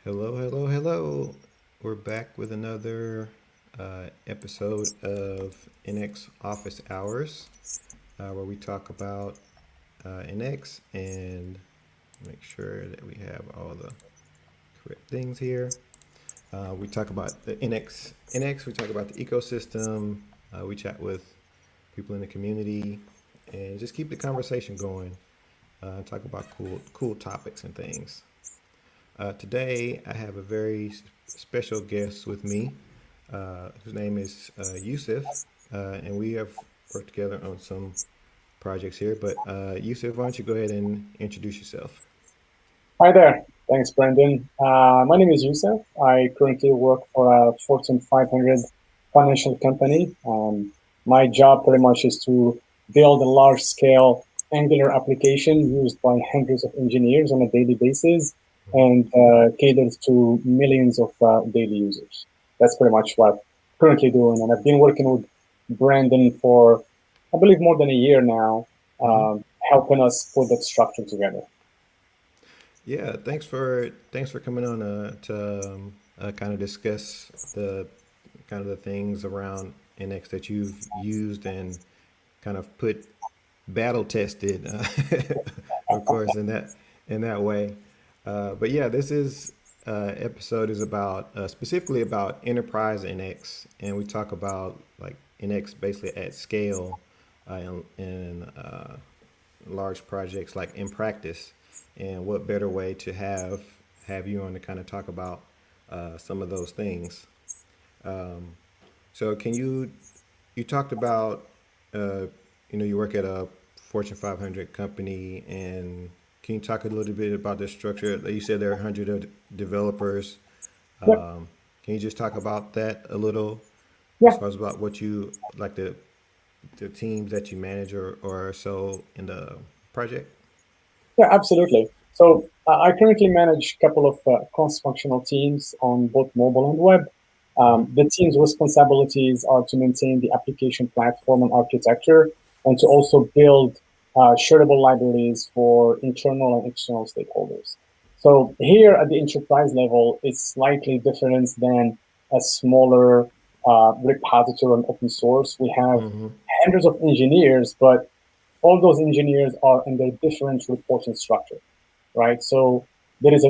Hello, hello, hello. We're back with another episode of NX Office Hours, where we talk about NX and make sure that we have all the correct things here. We talk about the NX. We talk about the ecosystem. We chat with people in the community, and just keep the conversation going. Talk about cool topics and things. Today, I have a very special guest with me, whose name is Youssef, and we have worked together on some projects here. But Youssef, why don't you go ahead and introduce yourself? Hi there. Thanks, Brandon. My name is Youssef. I currently work for a Fortune 500 financial company. My job pretty much is to build a large scale Angular application used by hundreds of engineers on a daily basis and caters to millions of daily users. That's pretty much what I'm currently doing. And I've been working with Brandon for, I believe, more than a year now, Mm-hmm. helping us put that structure together. Yeah, thanks for coming on to kind of discuss the kind of the things around NX that you've used and kind of put battle tested, of course, in that way. But yeah, this is episode is about specifically about enterprise NX, and we talk about like NX basically at scale in large projects like in practice, and what better way to have you on to kind of talk about some of those things. So you talked about uh, you work at a Fortune 500 company, and can you talk a little bit about the structure? Like you said there are 100 of developers. Yep. Can you just talk about that a little, as Yeah. far as about what you like the teams that you manage or so in the project? Yeah, absolutely. So I currently manage a couple of cross-functional teams on both mobile and web. Mm-hmm. The team's responsibilities are to maintain the application platform and architecture, and to also build shareable libraries for internal and external stakeholders. So here at the enterprise level, it's slightly different than a smaller repository and open source. We have Mm-hmm. hundreds of engineers, but all those engineers are in their different reporting structure, right? So there is a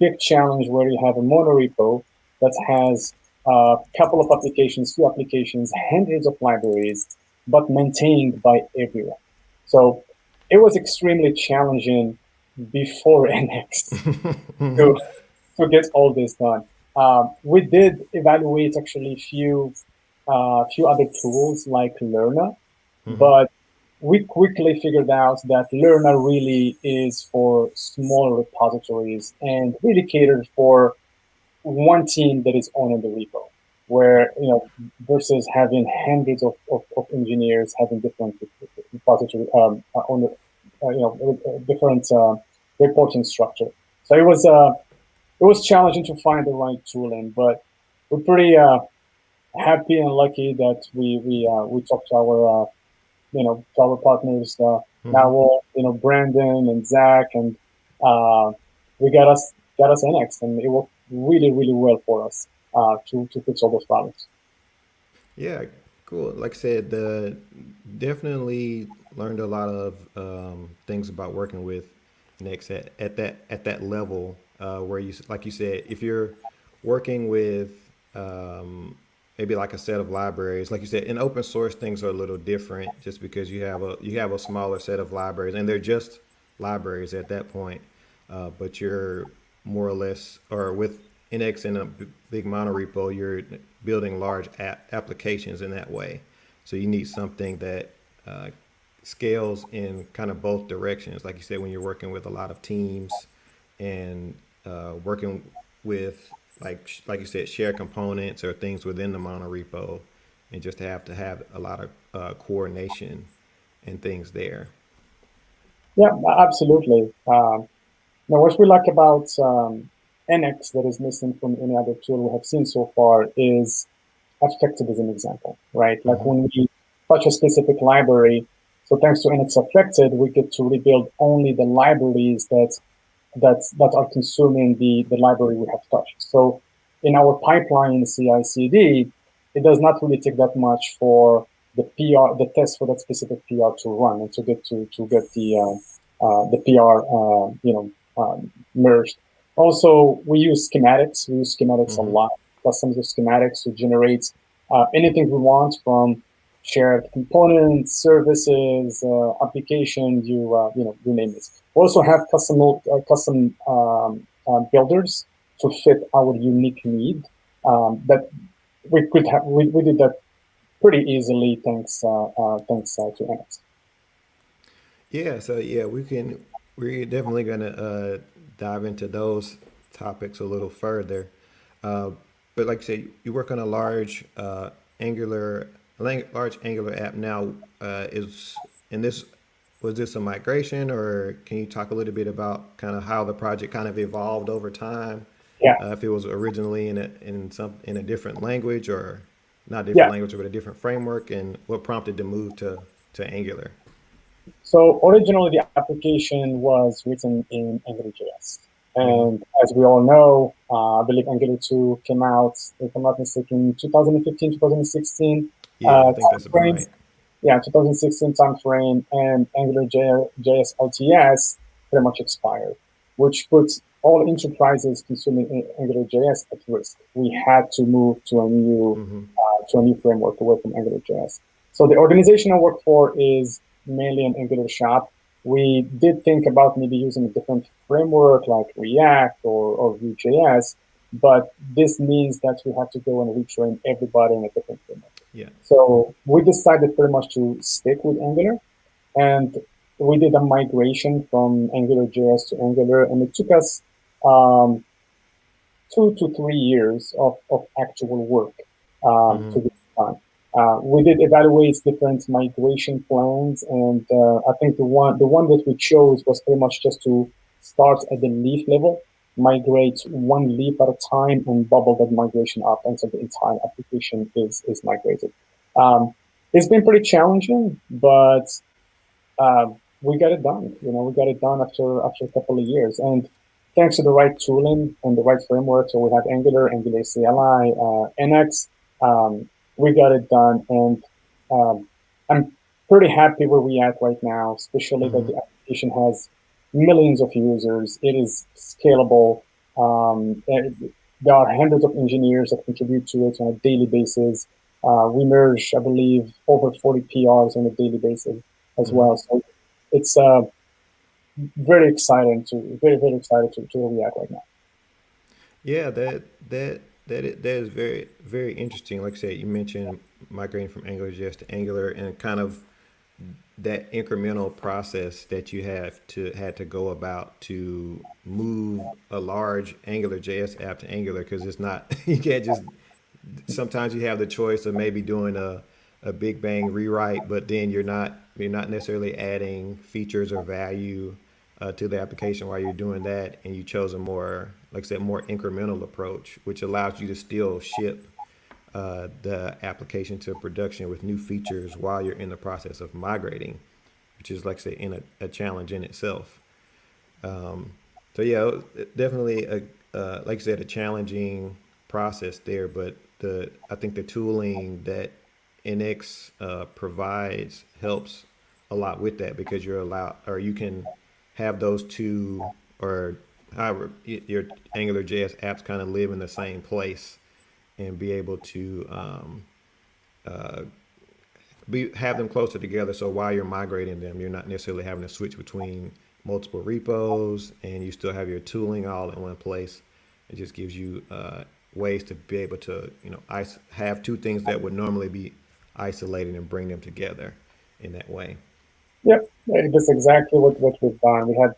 big challenge where you have a monorepo that has a couple of applications, few applications, hundreds of libraries, but maintained by everyone. So it was extremely challenging before NX to Mm-hmm. to get all this done. We did evaluate actually few other tools like Learner, Mm-hmm. but we quickly figured out that Learner really is for small repositories and really catered for one team that is owning the repo, where versus having hundreds of engineers having different repository on the different reporting structure. So it was challenging to find the right tooling, but we're pretty happy and lucky that we talked to our to our partners Mm-hmm. now, Brandon and Zach, and uh, we got us annexed, and it worked really well for us to fix all those problems. Yeah, cool. Like I said, the definitely learned a lot of things about working with Next at that level where like you said, if you're working with maybe like a set of libraries, like you said, in open source things are a little different, just because you have a smaller set of libraries, and they're just libraries at that point. But you're more or less, or with NX in a big monorepo, you're building large applications in that way. So you need something that uh, scales in kind of both directions. Like you said, when you're working with a lot of teams and working with like you said, share components or things within the monorepo, and just to have a lot of coordination and things there. Yeah, absolutely. Now, what we like about NX that is missing from any other tool we have seen so far is affected as an example, right? Like Mm-hmm. when we touch a specific library, so thanks to NX affected, we get to rebuild only the libraries that that are consuming the library we have touched. So in our pipeline in CI/CD, it does not really take that much for the PR, the test for that specific PR to run and to get the PR merged. Also, we use schematics. We use schematics a Mm-hmm. lot. Customs of schematics to generate anything we want from shared components, services, applications. You name it. We also have custom builders to fit our unique need. That we did that pretty easily thanks to NX. Yeah, so yeah, we're definitely gonna dive into those topics a little further. Uh, but like I said, you work on a large large Angular app now. Is in this Was this a migration, or can you talk a little bit about kind of how the project kind of evolved over time? Yeah, If it was originally in a different language, or not different yeah. language, but a different framework, and what prompted the move to Angular? So originally the application was written in AngularJS. Hmm. And as we all know, I believe Angular 2 came out, if I'm not mistaken, 2015, 2016 Yeah, I think time that's about frame. right. Yeah, 2016 time frame, and AngularJS LTS pretty much expired, which puts all enterprises consuming AngularJS at risk. We had to move Hmm. to a new framework away from AngularJS. So the organization I work for is mainly an Angular shop. We did think about maybe using a different framework like React or Vue.js, but this means that we have to go and retrain everybody in a different framework. Yeah. So we decided pretty much to stick with Angular, and we did a migration from AngularJS to Angular, and it took us um, 2 to 3 years of actual work Hmm. to get done. We did evaluate different migration plans, and I think the one that we chose was pretty much just to start at the leaf level, migrate one leaf at a time, and bubble that migration up until the entire application is migrated. Um, it's been pretty challenging, but we got it done. We got it done after a couple of years, and thanks to the right tooling and the right framework. So we have Angular, Angular CLI, NX. We got it done, and I'm pretty happy where we at right now. Especially that Hmm. the application has millions of users. It is scalable. There are hundreds of engineers that contribute to it on a daily basis. We merge, I believe, over 40 PRs on a daily basis as Hmm. well. So it's very excited to where we at right now. Yeah, that is very very interesting. Like I said, you mentioned migrating from AngularJS to Angular, and kind of that incremental process that you have to had to go about to move a large AngularJS app to Angular, because it's not you can't just, sometimes you have the choice of maybe doing a big bang rewrite, but then you're not necessarily adding features or value to the application while you're doing that, and you chose a more, like I said, more incremental approach, which allows you to still ship the application to production with new features while you're in the process of migrating, which is, like I say, in a challenge in itself. So yeah, definitely like I said, a challenging process there. But the I think the tooling that NX provides helps a lot with that, because you're allowed, or you can have those two, or however your Angular JS apps kind of live in the same place, and be able to have them closer together. So while you're migrating them, you're not necessarily having to switch between multiple repos, and you still have your tooling all in one place. It just gives you ways to be able to, have two things that would normally be isolated, and bring them together in that way. Yep, that's exactly what we've done. We had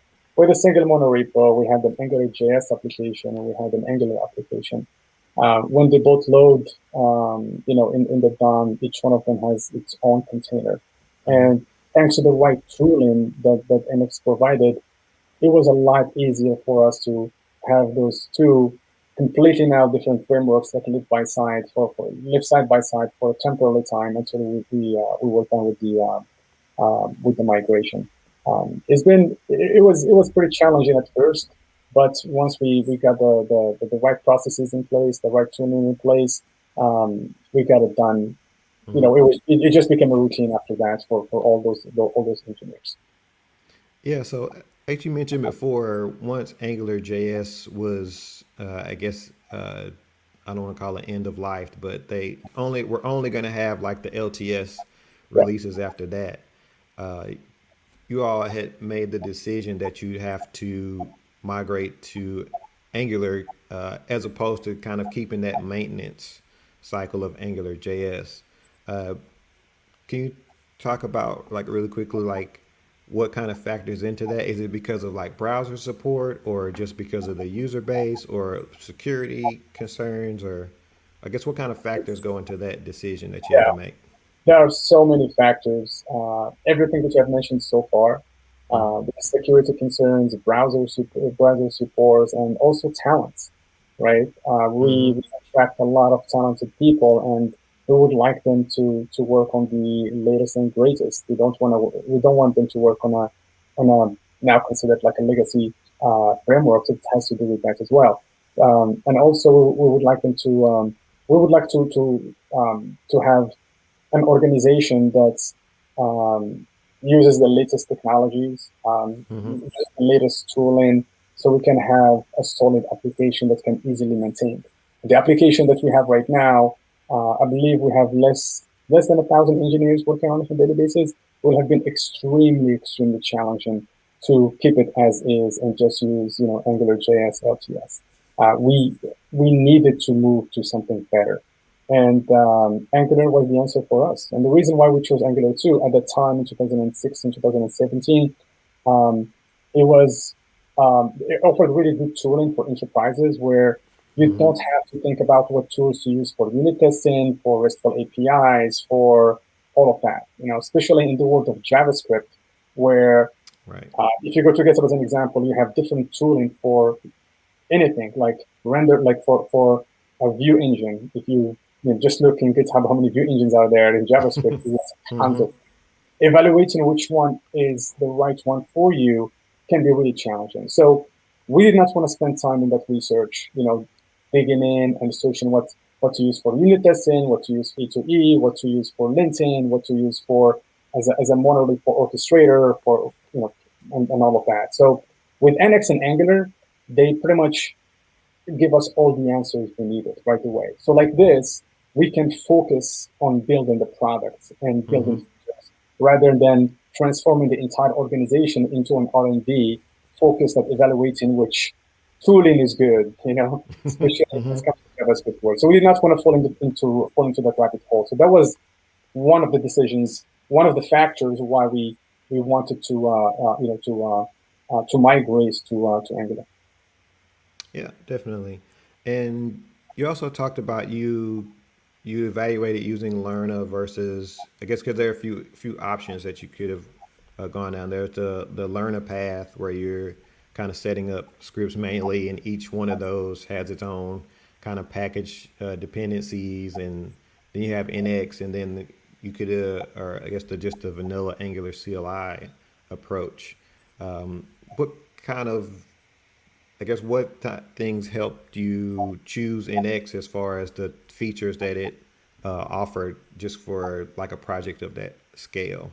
a single monorepo, we had an Angular JS application, and we had an Angular application. When they both load, in the DOM, each one of them has its own container. Hmm. And thanks to the right tooling that NX provided, it was a lot easier for us to have those two completely now different frameworks that live by side live side by side for a temporary time until we were done with the migration. It was pretty challenging at first. But once we got the right processes in place, the right tooling in place, we got it done. Mhm. It just became a routine after that for all those engineers. Yeah, so as you mentioned before, once AngularJS was, I guess, I don't want to call it end of life, but we're only going to have like the LTS Yeah, releases after that. Uh, you all had made the decision that you have to migrate to Angular as opposed to kind of keeping that maintenance cycle of AngularJS. Uh, can you talk about like really quickly like what kind of factors into that? Is it because of like browser support or just because of the user base or security concerns or I guess what kind of factors go into that decision that you had yeah. to make? There are so many factors. Everything that you have mentioned so far, Mm-hmm. the security concerns, browser supports, and also talents, right? Mm-hmm. We attract a lot of talented people, and we would like them to work on the latest and greatest. We don't want them to work on a now considered like a legacy framework. So it has to do with that as well. And also, we would like them to we would like to have an organization that uses the latest technologies, Mm-hmm. uses the latest tooling, so we can have a solid application that can easily maintain. The application that we have right now, I believe we have less than 1,000 engineers working on it on a daily basis. Will have been extremely challenging to keep it as is and just use AngularJS LTS. We needed to move to something better. And Angular was the answer for us. And the reason why we chose Angular 2 at the time in 2016, 2017, um, it offered really good tooling for enterprises where you Mm-hmm. don't have to think about what tools to use for unit testing, for RESTful APIs, for all of that. Especially in the world of JavaScript, where Right. if you go to GitHub as an example, you have different tooling for anything like render, like for a view engine. If just look in GitHub how many view engines are there in JavaScript, there's tons Mm-hmm. of. Evaluating which one is the right one for you can be really challenging. So we did not want to spend time in that research, digging in and searching what to use for unit testing, what to use E2E, what to use for linting, what to use for as a monorepo for orchestrator, for and all of that. So with NX and Angular, they pretty much give us all the answers we needed right away. So like this, we can focus on building the products and Mm-hmm. building features rather than transforming the entire organization into an R&D focused at evaluating which tooling is good, especially when Mm-hmm. it comes to JavaScript work. So we did not want to fall into that rabbit hole. So that was one of the decisions, one of the factors why we wanted to migrate to Angular. Yeah, definitely. And you also talked about you evaluated using Lerna versus I guess because there are a few options that you could have gone down. There's the Lerna path where you're kind of setting up scripts manually, and each one of those has its own kind of package dependencies, and then you have NX, and then you could or I guess just the vanilla Angular CLI approach. What kind of I guess what things helped you choose NX as far as the features that it offered just for like a project of that scale?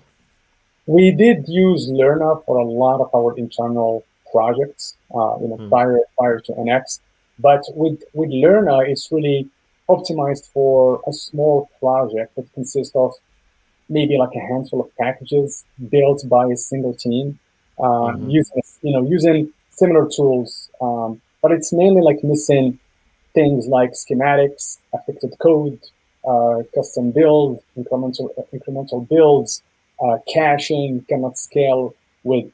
We did use Lerna for a lot of our internal projects, Hmm. prior to NX. But with Lerna, it's really optimized for a small project that consists of maybe like a handful of packages built by a single team, Hmm. using similar tools. But it's mainly like missing things like schematics, affected code, custom build, incremental builds, caching cannot scale with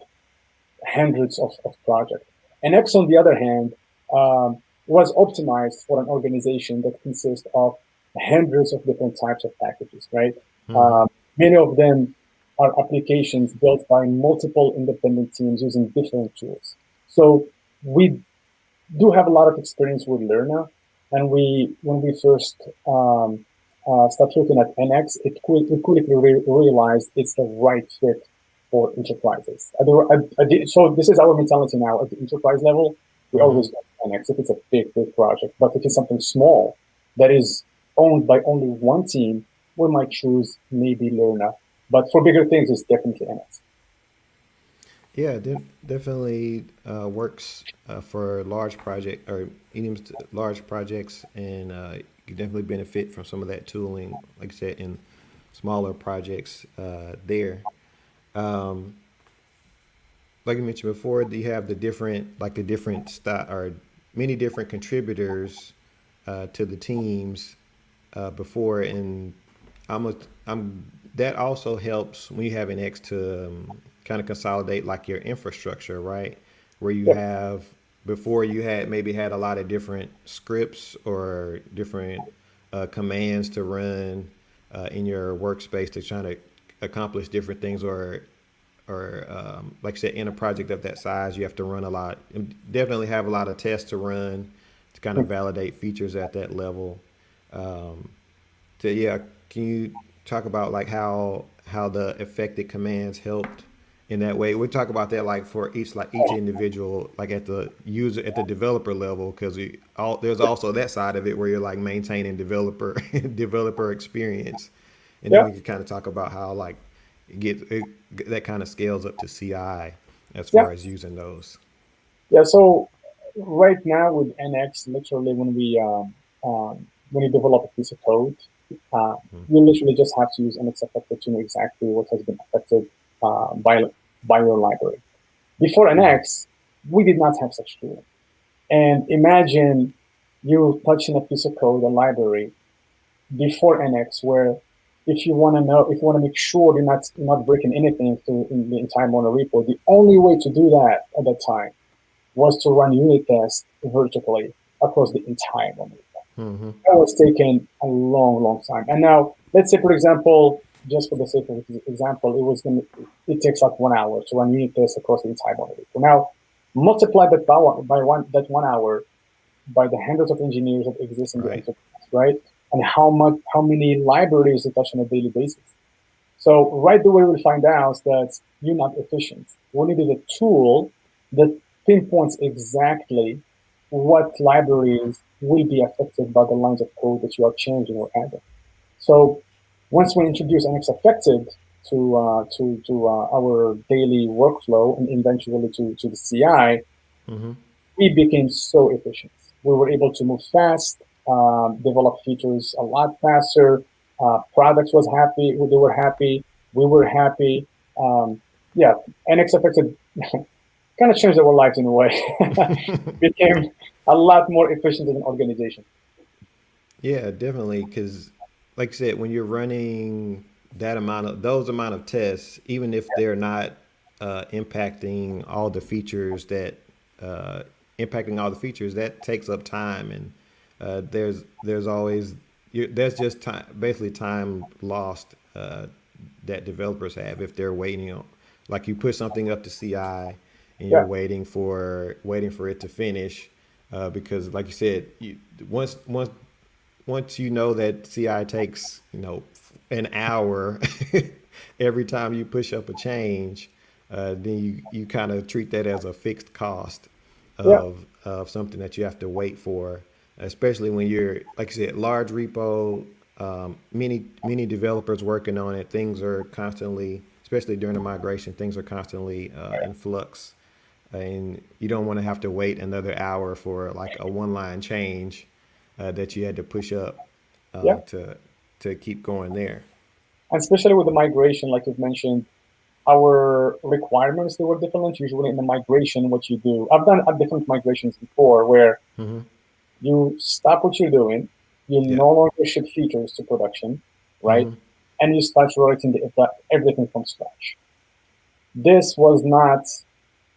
hundreds of projects. And X, on the other hand, was optimized for an organization that consists of hundreds of different types of packages, right? Hmm. Uh, Many of them are applications built by multiple independent teams using different tools. So we do have a lot of experience with Lerna, and when we first started looking at NX, we quickly realized it's the right fit for enterprises. So this is our mentality now at the enterprise level. We Mm-hmm. always go to NX if it's a big project. But if it's something small that is owned by only one team, we might choose maybe Lerna. But for bigger things, it's definitely NX. Yeah, definitely works for large project or medium to large projects, and you definitely benefit from some of that tooling, like I said, in smaller projects there. Um, like you mentioned before, you have the different style or many different contributors to the teams before, and I'm that also helps when you have an X to kind of consolidate like your infrastructure, right? Where you Yeah, have before you had maybe had a lot of different scripts or different commands to run in your workspace to try to accomplish different things, or like I said, in a project of that size, you have to run a lot. Definitely have a lot of tests to run to kind of validate features at that level. Um, so yeah, can you talk about like how the affected commands helped in that way? We talk about that like for each individual, like at the user at the developer level, because there's also that side of it where you're like maintaining developer developer experience, and then yeah, we could kind of talk about how like that kind of scales up to CI as yeah, far as using those. yeah. So right now with NX, literally when you develop a piece of code, uh, you literally just have to use NX affected to know exactly what has been affected by your library. Before Mm-hmm. NX, we did not have such tool. And imagine you touching a piece of code, a library, before NX, where if you want to know, if you want to make sure you're not breaking anything in the entire monorepo, the only way to do that at that time was to run unit tests vertically across the entire monorepo. Mm-hmm. That was taking a long, long time. And now, let's say, for example, just for the sake of example, it takes like 1 hour to run unit tests across the entire monorepo. Now, multiply that that 1 hour by the hundreds of engineers that exist in the Right. enterprise, right? And how many libraries they touch on a daily basis. So right away we'll find out that you're not efficient. We needed a tool that pinpoints exactly what libraries will be affected by the lines of code that you are changing or adding. So once we introduce NX affected to our daily workflow and eventually to the CI, Mm-hmm. we became so efficient. We were able to move fast, develop features a lot faster. Products was happy. They were happy. We were happy. Yeah, NX affected kind of changed our lives in a way. Became a lot more efficient as an organization. Yeah, definitely. Because, like I said, when you're running those amount of tests, even if they're not impacting all the features uh, that takes up time, and there's always there's just time, basically time lost that developers have if they're waiting on, like you put something up to CI and you're Yeah, waiting for it to finish because, like you said, once you know that CI takes an hour every time you push up a change, then you kind of treat that as a fixed cost yeah, of something that you have to wait for, especially when you're, like I said, large repo, many developers working on it. Things are constantly, especially during the migration, things are constantly in flux, and you don't want to have to wait another hour for like a one line change that you had to push up yeah. to keep going there. And especially with the migration, like you've mentioned, our requirements they were different. Usually in the migration, what you do, I've done different migrations before where Mm-hmm. you stop what you're doing, you Yeah. no longer ship features to production, right? Mm-hmm. And you start writing everything from scratch. This was not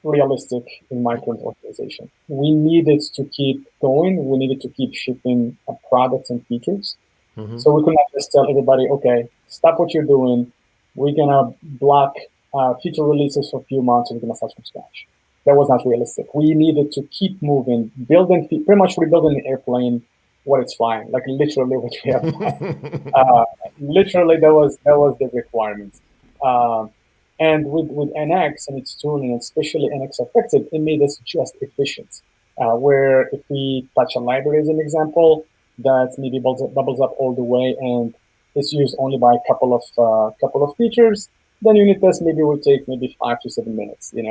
realistic in my current organization. We needed to keep going. We needed to keep shipping products and features. Mm-hmm. So we could not just tell everybody, okay, stop what you're doing. We're gonna block future releases for a few months, and we're gonna start from scratch. That was not realistic. We needed to keep moving, building, pretty much rebuilding the airplane when it's flying, like literally what we have done. Uh, Literally, that was the requirement. Um, and with NX and its tooling, especially NX Affected, it made us just efficient. where if we touch a library as an example, that maybe bubbles up all the way and is used only by a couple of features, then unit test maybe will take maybe 5 to 7 minutes. Maybe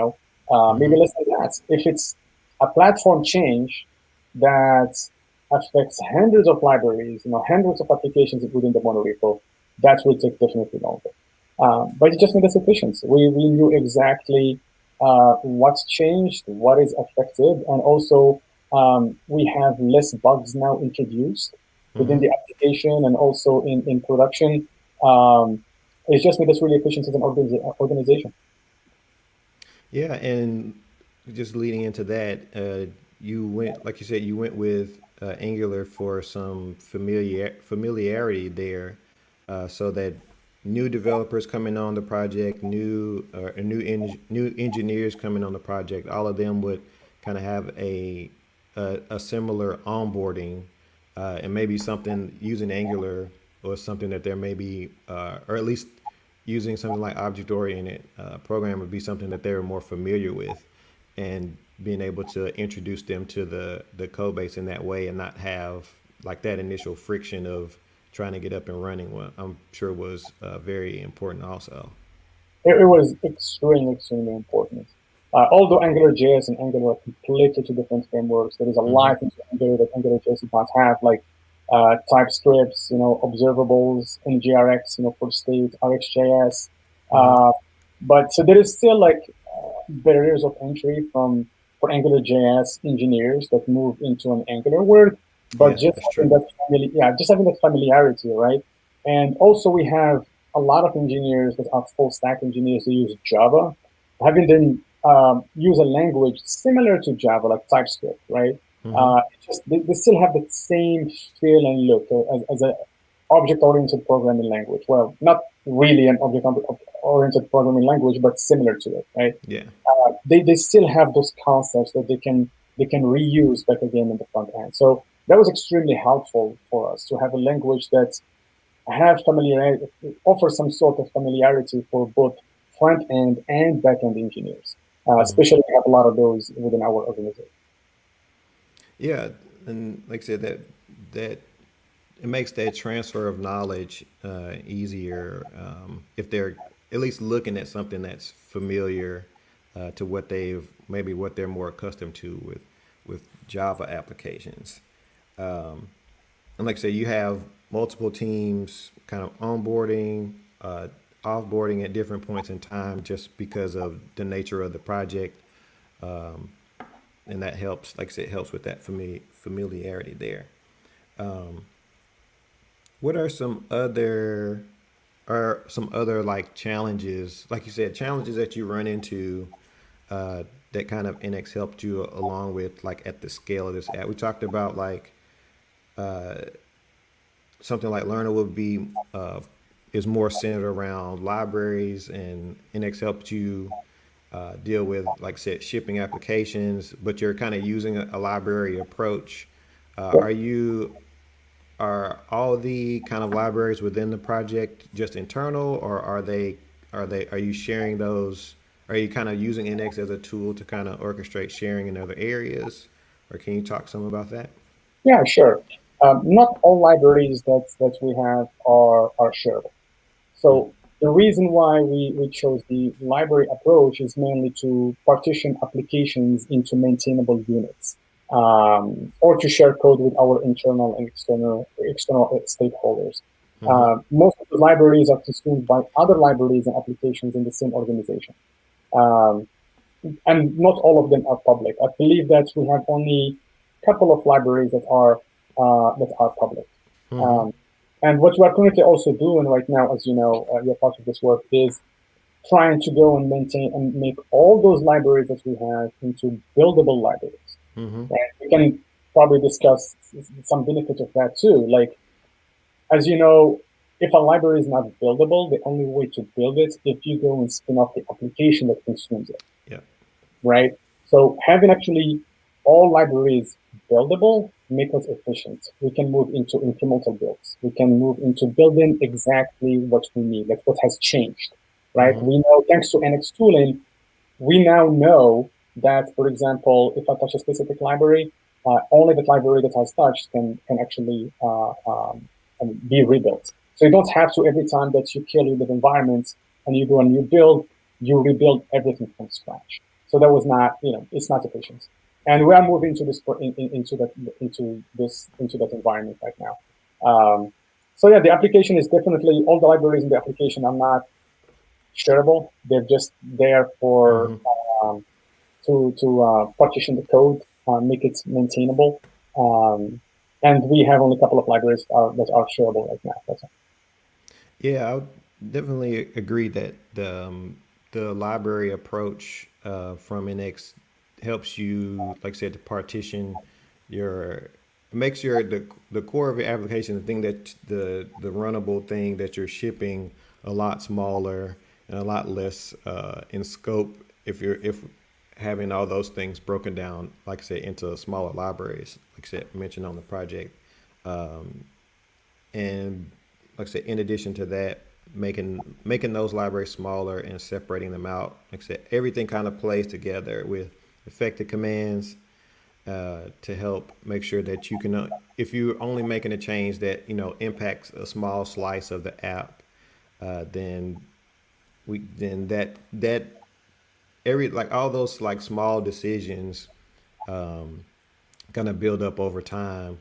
Mm-hmm. less than that. If it's a platform change that affects hundreds of libraries, hundreds of applications within the monorepo, that will take definitely longer. But it just made us efficient. We knew exactly what's changed, what is affected, and also we have less bugs now introduced within Mm-hmm. the application and also in production. Um, it's just made us really efficient as an organization. Yeah, and just leading into that, you went, like you said, you went with Angular for some familiarity there, so that new developers coming on the project, new engineers coming on the project, all of them would kind of have a similar onboarding, and maybe something using Angular or something that they're maybe, or at least using something like object-oriented program would be something that they're more familiar with, and being able to introduce them to the code base in that way and not have like that initial friction of trying to get up and running. What I'm sure was very important also. It was extremely, extremely important. Although AngularJS and Angular are completely two different frameworks, there is a Mm-hmm. lot into Angular that AngularJS does not have, like TypeScripts, observables, NGRX, for state, RxJS. Mm-hmm. Uh, but so there is still like barriers of entry for AngularJS engineers that move into an Angular world, but Yeah, just that's having true. that just having that familiarity, right? And also we have a lot of engineers that are full stack engineers who use Java, having them use a language similar to Java, like TypeScript, right? Mm-hmm. They still have the same feel and look as a object-oriented programming language. Well, not really an object-oriented programming language, but similar to it, right? Yeah. They still have those concepts that they can reuse back again in the front end. So that was extremely helpful for us to have a language that have familiarity, offer some sort of familiarity for both front end and back end engineers. Mm-hmm. Especially, we have a lot of those within our organization. Yeah, and like I said, that it makes that transfer of knowledge easier if they're at least looking at something that's familiar to what they're more accustomed to with Java applications. And like I say, you have multiple teams kind of onboarding, offboarding at different points in time, just because of the nature of the project, and that helps. Like I said, it helps with that familiarity there. What are some other like challenges, like you said, challenges that you run into that kind of NX helped you along with like at the scale of this app? We talked about like something like Learner would be is more centered around libraries, and NX helped you deal with, like I said, shipping applications, but you're kind of using a library approach. Are you Are all the kind of libraries within the project just internal, or are you sharing those? Are you kind of using NX as a tool to kind of orchestrate sharing in other areas, or can you talk some about that? Yeah, sure. Not all libraries that we have are shareable. So the reason why we chose the library approach is mainly to partition applications into maintainable units, or to share code with our internal and external stakeholders. Mm-hmm. Most of the libraries are consumed by other libraries and applications in the same organization. Um, and not all of them are public. I believe that we have only a couple of libraries that are public. Mm-hmm. Um, and what we are currently also doing right now, as you know, you're part of this work, is trying to go and maintain and make all those libraries that we have into buildable libraries. Mm-hmm. And we can probably discuss some benefits of that too. Like, as you know, if a library is not buildable, the only way to build it is if you go and spin off the application that consumes it, Yeah. right? So having actually all libraries buildable make us efficient. We can move into incremental builds. We can move into building exactly what we need, like what has changed, right? Mm-hmm. We know, thanks to NX tooling, we now know that, for example, if I touch a specific library, only the library that has touched can actually be rebuilt. So you don't have to, every time that you kill your environment and you do a new build, you rebuild everything from scratch. So that was not, it's not efficient. And we are moving to this into that environment right now. So yeah, the application is definitely, all the libraries in the application are not shareable. They're just there for Mm-hmm. to partition the code, make it maintainable. Um, and we have only a couple of libraries that are shareable right now. That's all. Yeah, I would definitely agree that the library approach from NX helps you, like I said, to partition your makes your the core of your application, the thing that the runnable thing that you're shipping, a lot smaller and a lot less in scope if having all those things broken down, like I said, into smaller libraries, like I said, mentioned on the project. And like I said, in addition to that, making those libraries smaller and separating them out. Like I said, everything kind of plays together with effective commands to help make sure that you can, if you're only making a change that impacts a small slice of the app, then that every like all those like small decisions kind of build up over time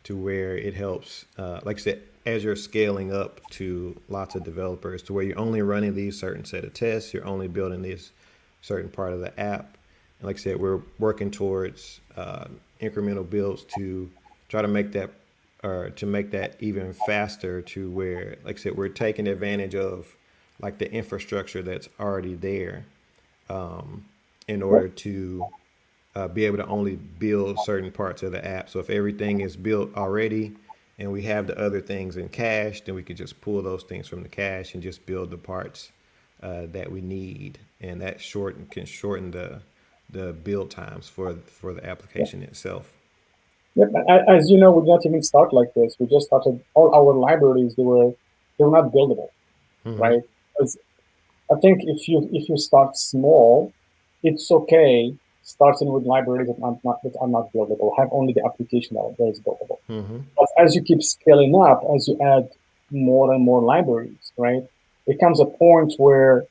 to where it helps, like I said, as you're scaling up to lots of developers, to where you're only running these certain set of tests, you're only building this certain part of the app. And like I said, we're working towards incremental builds to try to make that, or to make that even faster, to where, like I said, we're taking advantage of like the infrastructure that's already there in Yep. order to be able to only build certain parts of the app. So if everything is built already and we have the other things in cache, then we could just pull those things from the cache and just build the parts that we need, and that can shorten the build times for the application itself. Yep. As you know, we did not even start like this. We just started all our libraries. They were not buildable, Mm-hmm. right? Because I think if you start small, it's okay starting with libraries that are not buildable. Have only the application that is buildable. Mm-hmm. But as you keep scaling up, as you add more and more libraries, right, it comes a point where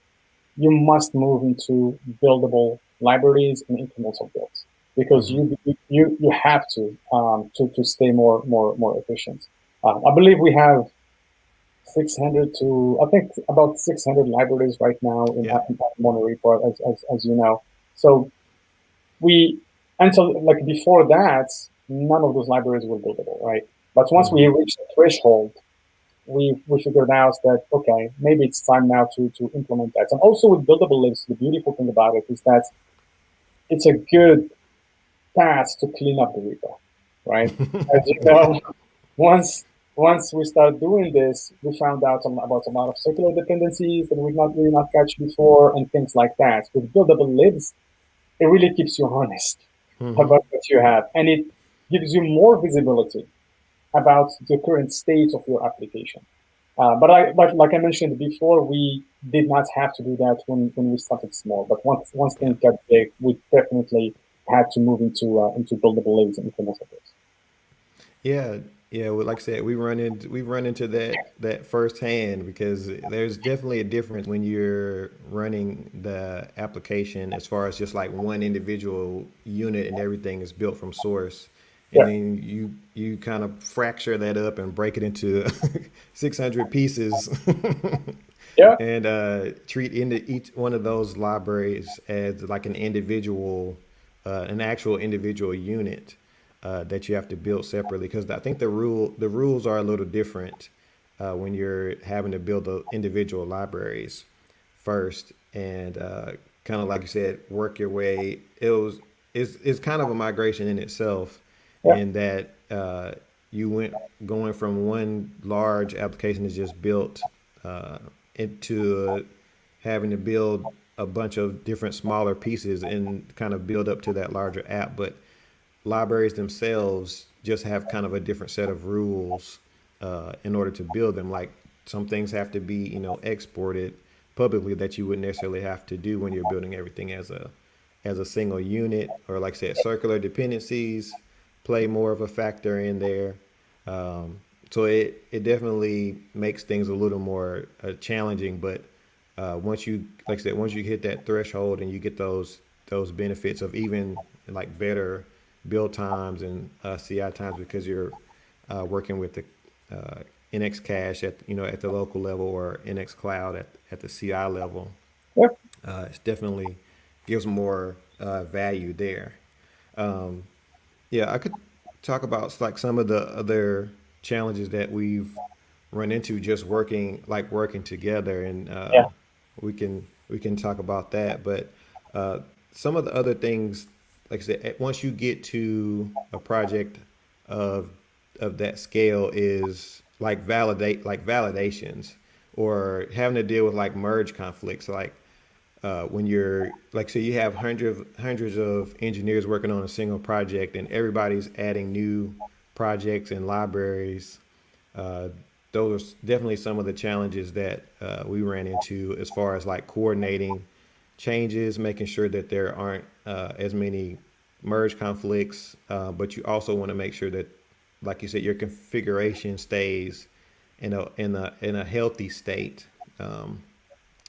you must move into buildable libraries and incremental builds because Mm-hmm. you have to stay more efficient. I believe we have 600 to I think about 600 libraries right now Yeah. in monorepo, as you know. So we until like before that, none of those libraries were buildable, right? But once we Mm-hmm. reached the threshold, we figured out that okay, maybe it's time now to implement that. And also with buildable libs, the beautiful thing about it is that it's a good path to clean up the repo, right? As you know, once we start doing this, we found out about a lot of circular dependencies that we've not really not catch before and things like that. With buildable libs, it really keeps you honest Mm-hmm. about what you have, and it gives you more visibility about the current state of your application. But like I mentioned before, we did not have to do that when we started small. But once Yeah. things got big, we definitely had to move into buildable libs and incremental builds. Yeah, yeah. Well, like I said, we run into that firsthand, because there's definitely a difference when you're running the application as far as just like one individual unit and everything is built from source, and Yeah, then you kind of fracture that up and break it into 600 pieces, yeah, and treat into each one of those libraries as like an actual individual unit that you have to build separately. Because I think the rules are a little different when you're having to build the individual libraries first, and kind of like you said, work your way. It's kind of a migration in itself, yeah. in that you went going from one large application that's just built uh, into having to build a bunch of different smaller pieces and kind of build up to that larger app. But libraries themselves just have kind of a different set of rules in order to build them. Like some things have to be, exported publicly that you wouldn't necessarily have to do when you're building everything as a single unit, or like I said, circular dependencies play more of a factor in there. So it definitely makes things a little more challenging. But once you, like I said, once you hit that threshold and you get those benefits of even like better build times and CI times because you're working with the NX Cache at at the local level or NX Cloud at the CI level, Yep. it definitely gives more value there. Yeah, I could talk about like some of the other challenges that we've run into just working together, and Yeah. we can talk about that. But uh, some of the other things, like I said, once you get to a project of of that scale, is like validations or having to deal with like merge conflicts, like when you're like, so you have hundreds of engineers working on a single project and everybody's adding new projects and libraries. uh, those are definitely some of the challenges that we ran into as far as like coordinating changes, making sure that there aren't as many merge conflicts, but you also want to make sure that, like you said, your configuration stays in a healthy state.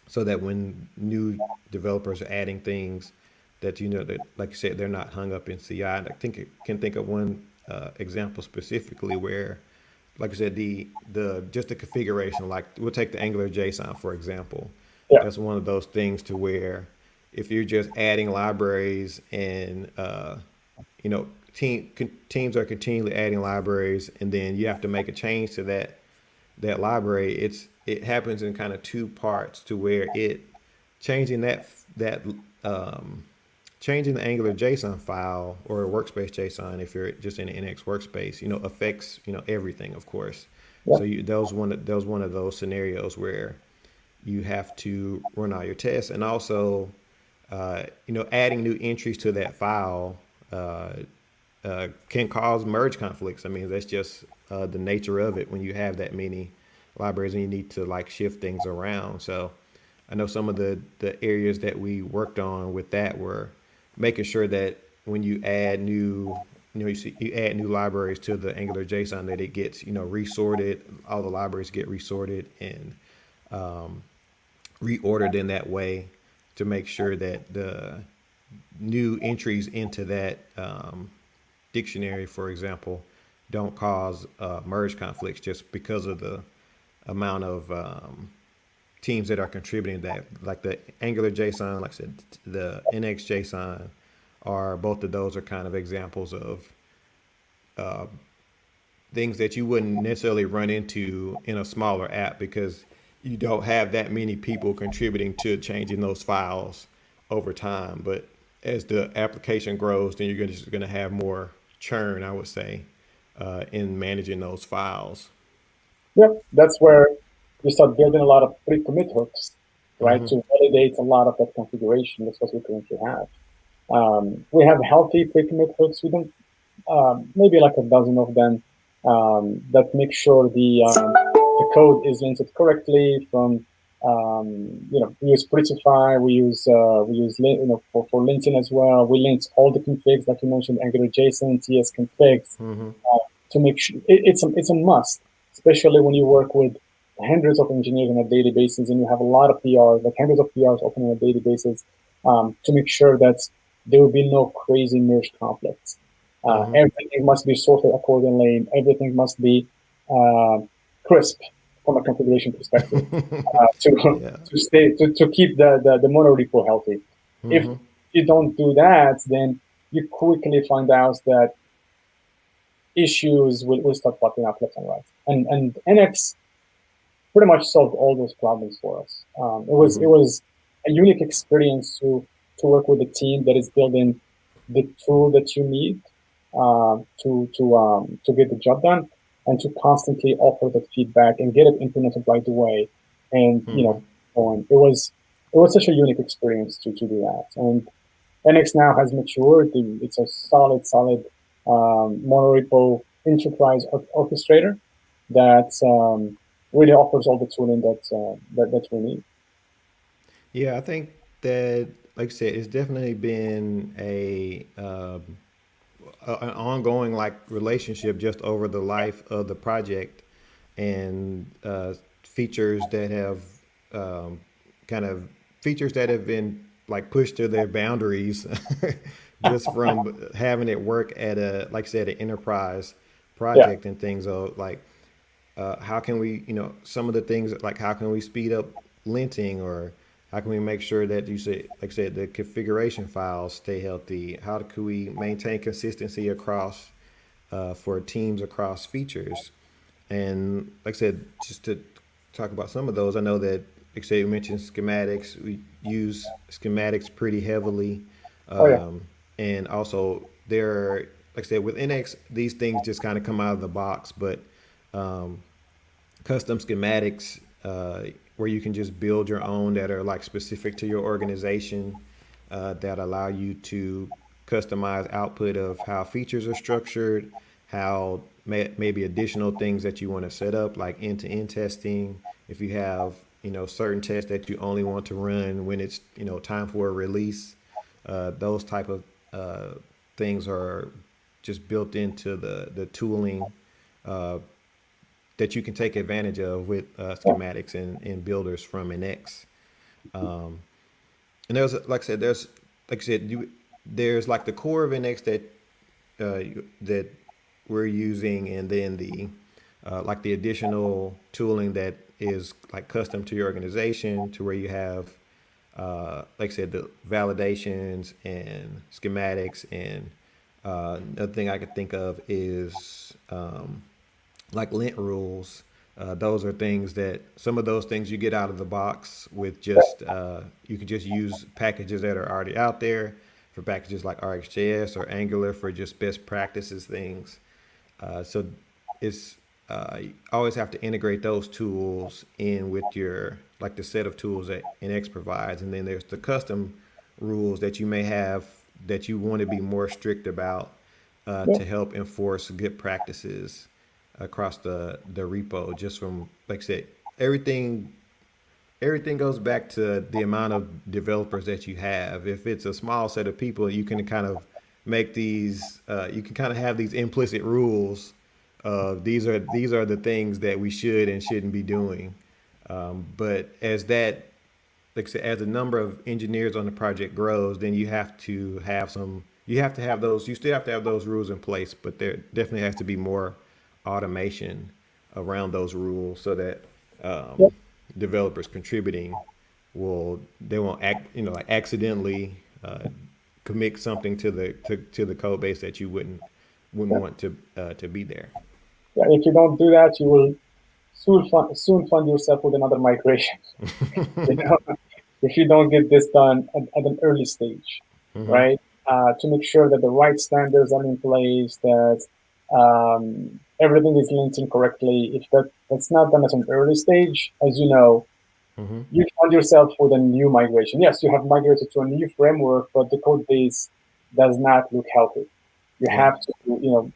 So that when new developers are adding things, that that, like you said, they're not hung up in CI. And I think can think of one example specifically where, like I said, the just the configuration. Like we'll take the Angular JSON for example. Yeah. That's one of those things to where if you're just adding libraries and teams are continually adding libraries, and then you have to make a change to that library, it happens in kind of two parts to where it changing that um, changing the Angular JSON file or a workspace JSON if you're just in an NX workspace, affects everything, of course. Yeah. So one of those scenarios where you have to run all your tests, and also adding new entries to that file can cause merge conflicts. I mean, that's just the nature of it when you have that many libraries and you need to like shift things around. So I know some of the areas that we worked on with that were making sure that when you add new, you add new libraries to the Angular JSON, that it gets resorted. All the libraries get resorted and reordered in that way to make sure that the new entries into that dictionary, for example, don't cause merge conflicts just because of the amount of teams that are contributing to that. Like the Angular JSON, like I said, the NX JSON, are both of those are kind of examples of things that you wouldn't necessarily run into in a smaller app because you don't have that many people contributing to changing those files over time. But as the application grows, then you're just going to have more churn, I would say, in managing those files. Yep. That's where you start building a lot of pre-commit hooks, right, to validate a lot of that configuration. That's what we currently have. We have healthy pre-commit hooks. We don't, maybe like a dozen of them, that make sure the code is linked correctly. From we use Prettify, for LinkedIn as well. We linked all the configs, like you mentioned, Angular JSON, TS configs, to make sure it's a must, especially when you work with hundreds of engineers on a daily basis and you have a lot of PRs, like hundreds of PRs open on a daily basis, to make sure that there will be no crazy merge conflicts. Everything must be sorted accordingly. Everything must be crisp from a configuration perspective, to Yeah. to keep the monorepo healthy. If you don't do that, then you quickly find out that issues will start popping up left and right. And NX pretty much solved all those problems for us. It was a unique experience to work with a team that is building the tool that you need to get the job done, and to constantly offer that feedback and get it implemented right away. And it was such a unique experience to do that. And NX now has matured. It's a solid monorepo enterprise orchestrator that really offers all the tooling that we need. Yeah, I think that like I said, it's definitely been an ongoing like relationship just over the life of the project, and features that have um, kind of features that have been like pushed to their boundaries just from having it work at a, like I said, an enterprise Yeah. project and things of like how can we, some of the things like how can we speed up linting, or how can we make sure that you say, like I said, the configuration files stay healthy? How can we maintain consistency across for teams across features? And like I said, just to talk about some of those, I know that, like I said, you mentioned schematics. We use schematics pretty heavily, Oh yeah. and also there, are, like I said, with NX, these things just kind of come out of the box, but custom schematics where you can just build your own that are like specific to your organization, that allow you to customize output of how features are structured, how maybe additional things that you want to set up like end-to-end testing. If you have certain tests that you only want to run when it's time for a release, those type of things are just built into the tooling that you can take advantage of with Yeah. schematics and builders from NX. And there's, like I said, there's, like I said, there's like the core of NX that we're using, and then the like the additional tooling that is like custom to your organization, to where you have, like I said, the validations and schematics, and another thing I could think of is like lint rules. Those are things that, some of those things you get out of the box with just you can just use packages that are already out there, for packages like RxJS or Angular for just best practices things. So it's you always have to integrate those tools in with your, like the set of tools that NX provides, and then there's the custom rules that you may have that you want to be more strict about, Yeah. to help enforce good practices across the repo. Just from, like I said, everything goes back to the amount of developers that you have. If it's a small set of people, you can kind of make these you can kind of have these implicit rules of these are the things that we should and shouldn't be doing. But as that, like I said, as the number of engineers on the project grows, then you have to have those, you still have to have those rules in place, but there definitely has to be more automation around those rules, so that Yeah. developers contributing they won't like accidentally commit something to the code base that you wouldn't Yeah. want to be there. Yeah. If you don't do that, you will soon find yourself with another migration. You know, if you don't get this done at an early stage, right? To make sure that the right standards are in place, that everything is linked in correctly. If that's not done at an early stage, as you know, you find yourself with a new migration. Yes, you have migrated to a new framework, but the code base does not look healthy. You Yeah. have to,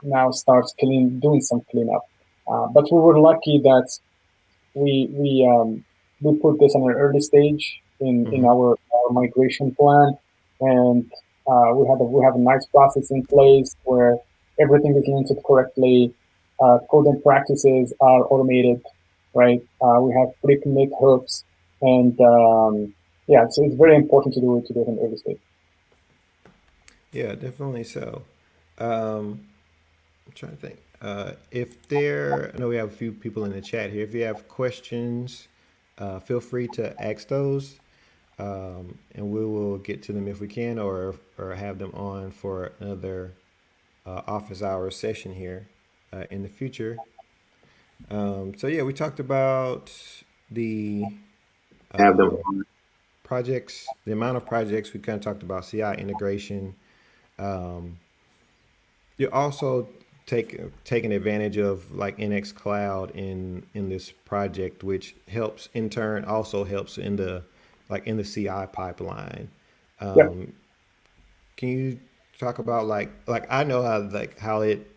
now start doing some cleanup. But we were lucky that we put this on an early stage in our migration plan, and we have a nice process in place where everything is linked correctly. Code and practices are automated, right? We have pre-commit hooks, and yeah, so it's very important to do it in early stage. Yeah, definitely so. I'm trying to think. If there, I know we have a few people in the chat here. If you have questions, feel free to ask those, and we will get to them if we can, or have them on for another office hours session here in the future. So yeah, we talked about the Have them. projects, the amount of projects. We kind of talked about CI integration. You're also taking advantage of like NX Cloud in this project, which helps in turn also helps in the like in the CI pipeline. Yeah. Can you talk about like I know how it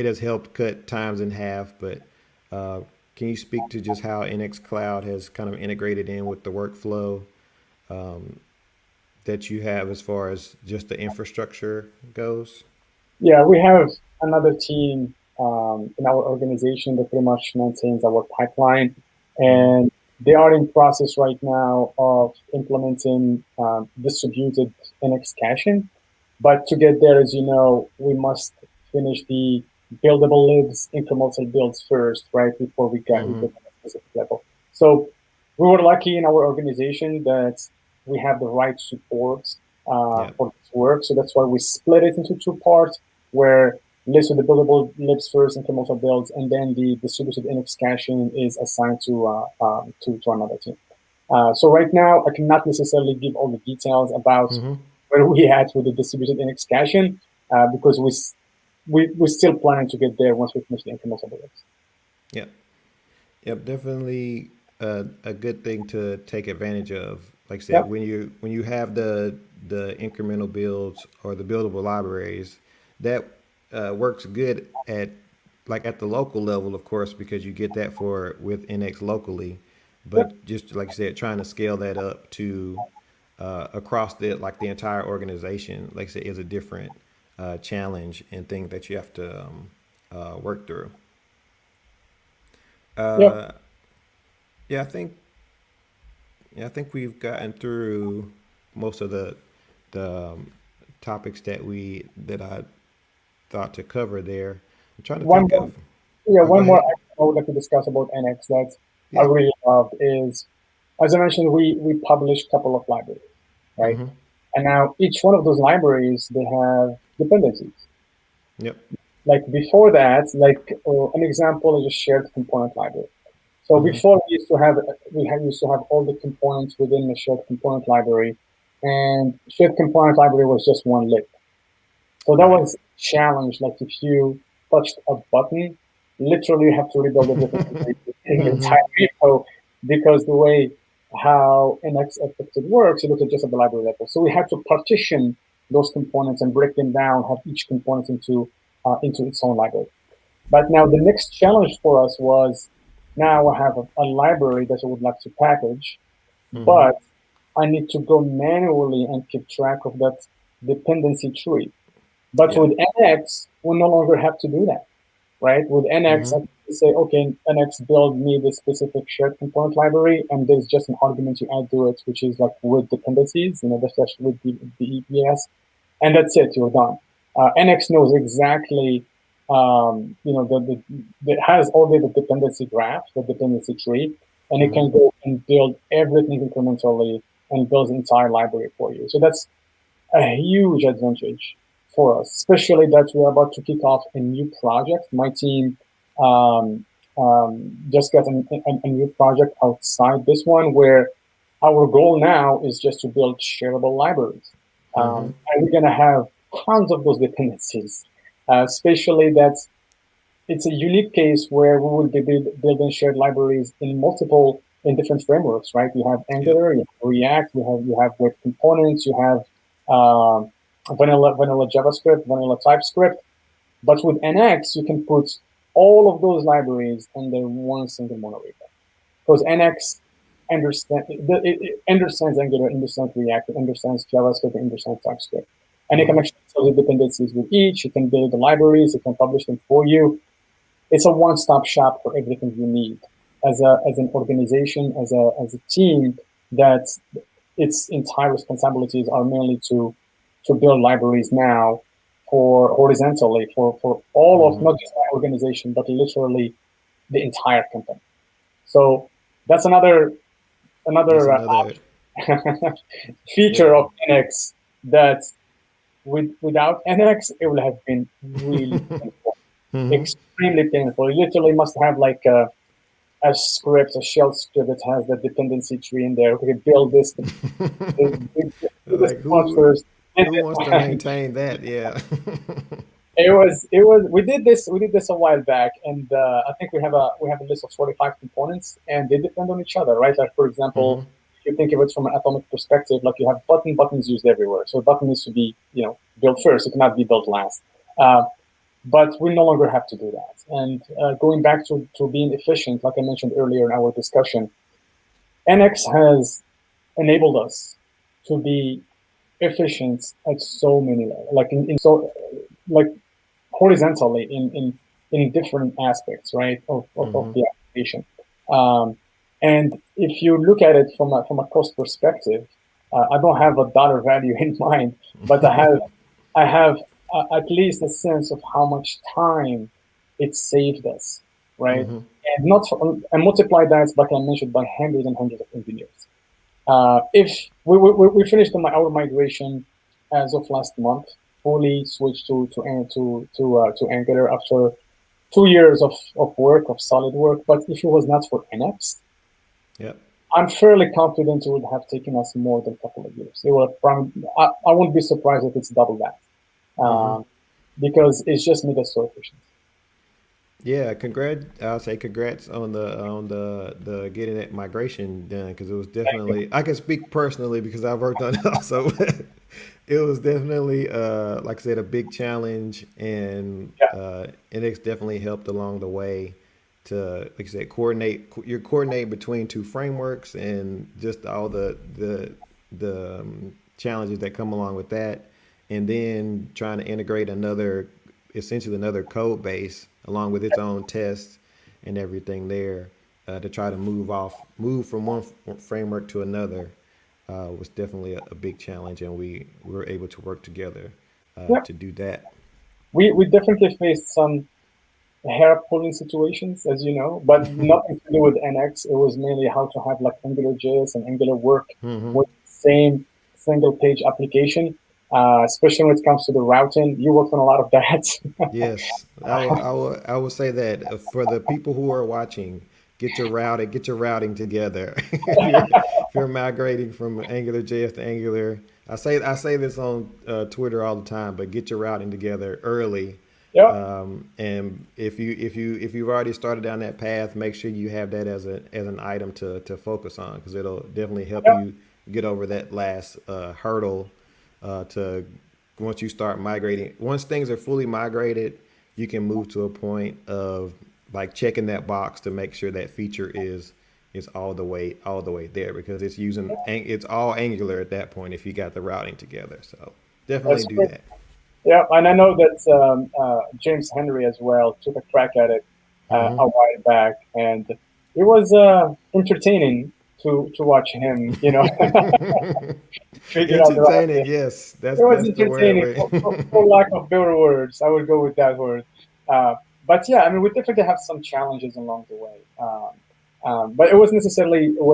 has helped cut times in half, but can you speak to just how NX Cloud has kind of integrated in with the workflow that you have as far as just the infrastructure goes? Yeah, we have another team in our organization that pretty much maintains our pipeline, Mm-hmm. and they are in process right now of implementing distributed NX caching. But to get there, as you know, we must finish the buildable libs, incremental builds first, right, before we Mm-hmm. get to a specific level. So we were lucky in our organization that we have the right support Yeah. for this work. So that's why we split it into two parts, where list of the buildable libs first, incremental builds, and then the distributed NX caching is assigned to another team. So right now, I cannot necessarily give all the details about Mm-hmm. where we at with the distributed index caching because we're still planning to get there once we finish the incremental builds. Yep. Yep. Definitely a good thing to take advantage of. Like I said, Yep, when you have the incremental builds or the buildable libraries, that works good at like at the local level, of course, because you get that for with NX locally. yep, But just like I said, trying to scale that up to across the like the entire organization, like I said, is a different challenge and thing that you have to work through. yep. Uh, yeah, I think we've gotten through most of the topics that I thought to cover there. I'm trying to One think more, of. yeah, Oh, go one more ahead. item I would like to discuss about NX that I Yeah. really love is, as I mentioned, we publish a couple of libraries, right? Mm-hmm. And now each one of those libraries they have dependencies. Yep. Like before that, like an example is a shared component library. So Mm-hmm. before used to have all the components within the shared component library, and shared component library was just one lib. So that Right. was a challenge. Like if you touched a button, literally you have to rebuild everything in the Mm-hmm. entire repo because the way how NX affected works, it looked at just at the library level. So we had to partition those components and break them down, have each component into its own library. But now the next challenge for us was now I have a library that I would like to package, Mm-hmm. but I need to go manually and keep track of that dependency tree. But Yep. with NX, we no longer have to do that, right? With NX, Mm-hmm. I can say, okay, NX build me this specific shared component library, and there's just an argument you add to it, which is like with dependencies, that's with the EPS, and that's it, you're done. NX knows exactly, it has already the dependency graph, the dependency tree, and it Mm-hmm. can go and build everything incrementally and build the entire library for you. So that's a huge advantage for us, especially that we're about to kick off a new project. My team um, just got a new project outside this one where our goal now is just to build shareable libraries. Mm-hmm. And we're going to have tons of those dependencies, especially that it's a unique case where we will be building shared libraries in different frameworks, right? You have Yep. Angular, you have React, you have web components, you have vanilla JavaScript, vanilla TypeScript. But with NX, you can put all of those libraries under one single monorepo because NX it understands Angular, understands React, it understands JavaScript, it understands TypeScript, and it can Mm-hmm. actually tell the dependencies with each. You can build the libraries, it can publish them for you. It's a one-stop shop for everything you need as an organization, as a team that its entire responsibilities are mainly to build libraries now for horizontally for all of Mm-hmm. not just my organization but literally the entire company. So that's another That's another. Yeah. feature of NX that without NX it would have been really painful, Mm-hmm. extremely painful. You literally must have like a script, a shell script that has the dependency tree in there. Okay, build this Like part first. who wants to maintain that? Yeah. It was we did this a while back, and I think we have a list of 45 components, and they depend on each other, right? Like for example, Mm-hmm. if you think of it from an atomic perspective, like you have buttons used everywhere, so a button needs to be built first. It cannot be built last. Uh, but we no longer have to do that. And going back to being efficient, like I mentioned earlier in our discussion, NX has enabled us. to be efficient at so many levels, like in so like horizontally in different aspects, right, of Mm-hmm. the application. Um, and if you look at it from a cost perspective, I don't have a dollar value in mind, but I have at least a sense of how much time it saved us, right? Mm-hmm. And not and multiply that, like I mentioned, by hundreds and hundreds of engineers. If we finished our migration as of last month, fully switched to Angular after 2 years of work, of solid work. But if it was not for NX, Yep. I'm fairly confident it would have taken us more than a couple of years. It would have I wouldn't be surprised if it's double that, Mm-hmm. because it's just made us so efficient. Yeah, I'll say congrats on the getting that migration done because it was Thank you. definitely I can speak personally because I worked on it also. It was definitely like I said a big challenge and Yeah, NX definitely helped along the way to like I said you're coordinating between two frameworks and just all the challenges that come along with that and then trying to integrate essentially another code base along with its own tests and everything there to try to move from one framework to another was definitely a big challenge, and we were able to work together yeah. to do that. We definitely faced some hair pulling situations, as you know, but nothing to do with NX. It was mainly how to have like AngularJS and Angular work Hmm. with the same single page application, especially when it comes to the routing. You worked on a lot of that. Yes, I will say that for the people who are watching, get your routing together. If you're migrating from AngularJS to Angular, I say this on Twitter all the time, but get your routing together early. Yeah, And if you've already started down that path, make sure you have that as an item to focus on because it'll definitely help yeah, you get over that last hurdle to once you start migrating. Once things are fully migrated, you can move to a point of like checking that box to make sure that feature is all the way there because it's all Angular at that point if you got the routing together. So definitely that's do great. that. Yeah, and I know that James Henry as well took a crack at it Hmm. a while back, and it was entertaining to watch him, figure out the right Entertaining, thing. yes, that's It was that's the word. entertaining for lack of better words. I would go with that word. Uh, but yeah, I mean, we definitely have some challenges along the way. But it was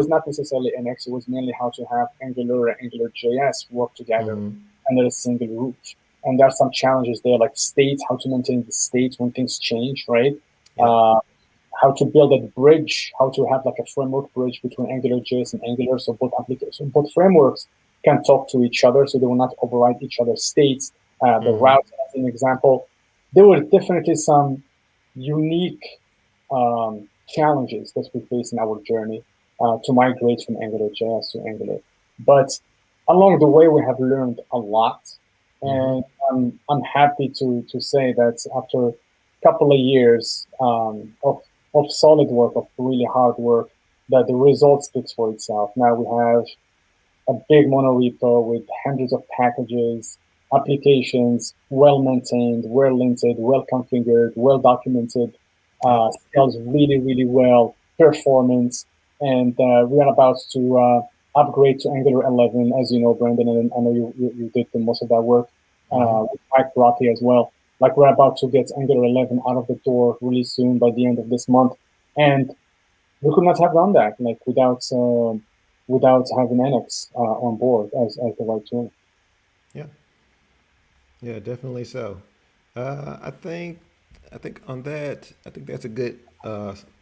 not necessarily NX. It was mainly how to have Angular and Angular JS work together Hmm. under a single roof. And there are some challenges there, like state, how to maintain the state when things change, right? Yep. Uh, how to build a bridge, how to have like a framework bridge between AngularJS and Angular, so both applications, both frameworks can talk to each other, so they will not override each other's states. The Hmm. route, as an example, there were definitely some unique challenges that we face in our journey to migrate from AngularJS to Angular. But along the way, we have learned a lot, Hmm. and I'm happy to say that after a couple of years of solid work, of really hard work, that the result speaks for itself. Now we have a big monorepo with hundreds of packages, applications, well maintained, well linted, well configured, well documented, Yep. scales really, really well, performance, and we are about to upgrade to Angular 11, as you know, Brandon, and I know you did the most of that work Hmm. with Mike Rocky as well. Like we're about to get Angular 11 out of the door really soon by the end of this month, and we could not have done that like without having Linux on board as the right tool. Yeah. Yeah, definitely so. I think on that, I think that's a good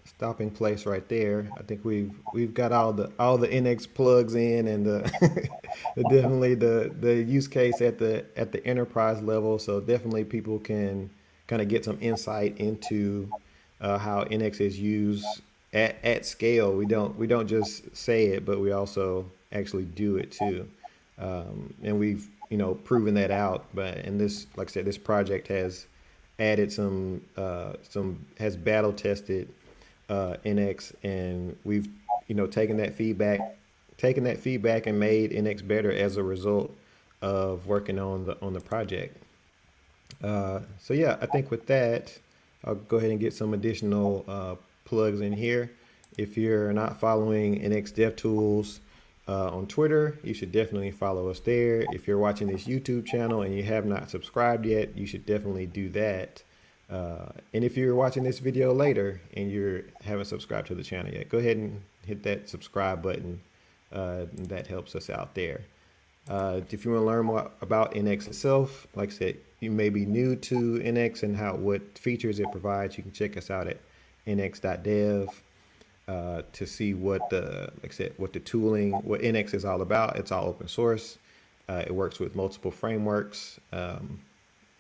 stopping place right there. I think we've got all the NX plugs in and definitely the use case at the enterprise level. So definitely people can kind of get some insight into how NX is used at scale. We don't just say it, but we also actually do it too. And we've proven that out. But in this, like I said, this project has added some has battle tested NX, and we've taken that feedback taken that feedback and made NX better as a result of working on the project. So yeah, I think with that, I'll go ahead and get some additional plugs in here. If you're not following NX DevTools on Twitter, you should definitely follow us there. If you're watching this YouTube channel and you have not subscribed yet, you should definitely do that. And if you're watching this video later and you haven't subscribed to the channel yet, go ahead and hit that subscribe button. That helps us out there. If you want to learn more about NX itself, like I said, you may be new to NX and what features it provides. You can check us out at nx.dev to see what like I said, what the tooling, what NX is all about. It's all open source. It works with multiple frameworks,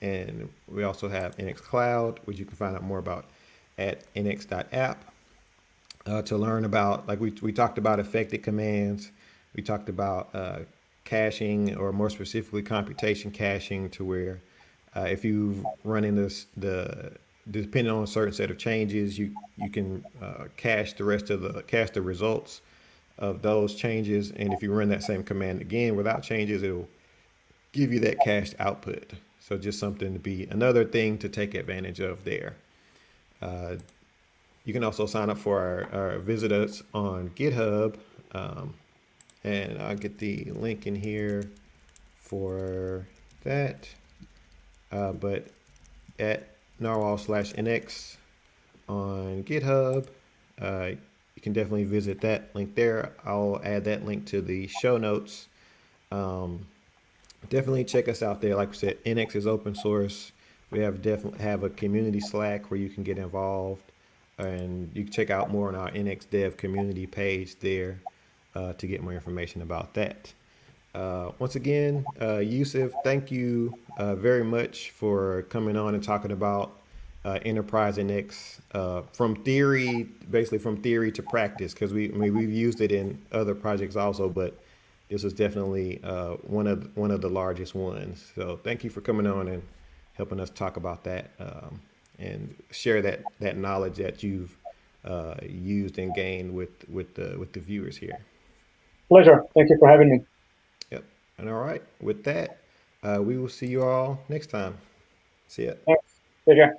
and we also have NX Cloud, which you can find out more about at nx.app. To learn about, like we talked about affected commands. We talked about caching, or more specifically computation caching, to where if you run in depending on a certain set of changes, you can cache the results of those changes. And if you run that same command again without changes, it'll give you that cached output. So just something to be, another thing to take advantage of there. You can also sign up for our visit us on GitHub. And I'll get the link in here for that. But at narwhal/nx on GitHub, you can definitely visit that link there. I'll add that link to the show notes. Definitely check us out there. Like I said, NX is open source. We definitely have a community Slack where you can get involved, and you can check out more on our NX Dev community page there to get more information about that. Once again, Youssef, thank you very much for coming on and talking about Enterprise NX basically from theory to practice, because we've used it in other projects also, but this is definitely one of the largest ones. So thank you for coming on and helping us talk about that and share that knowledge that you've used and gained with the viewers here. Pleasure. Thank you for having me. Yep. And all right, with that, we will see you all next time. See ya. Thanks. Take care.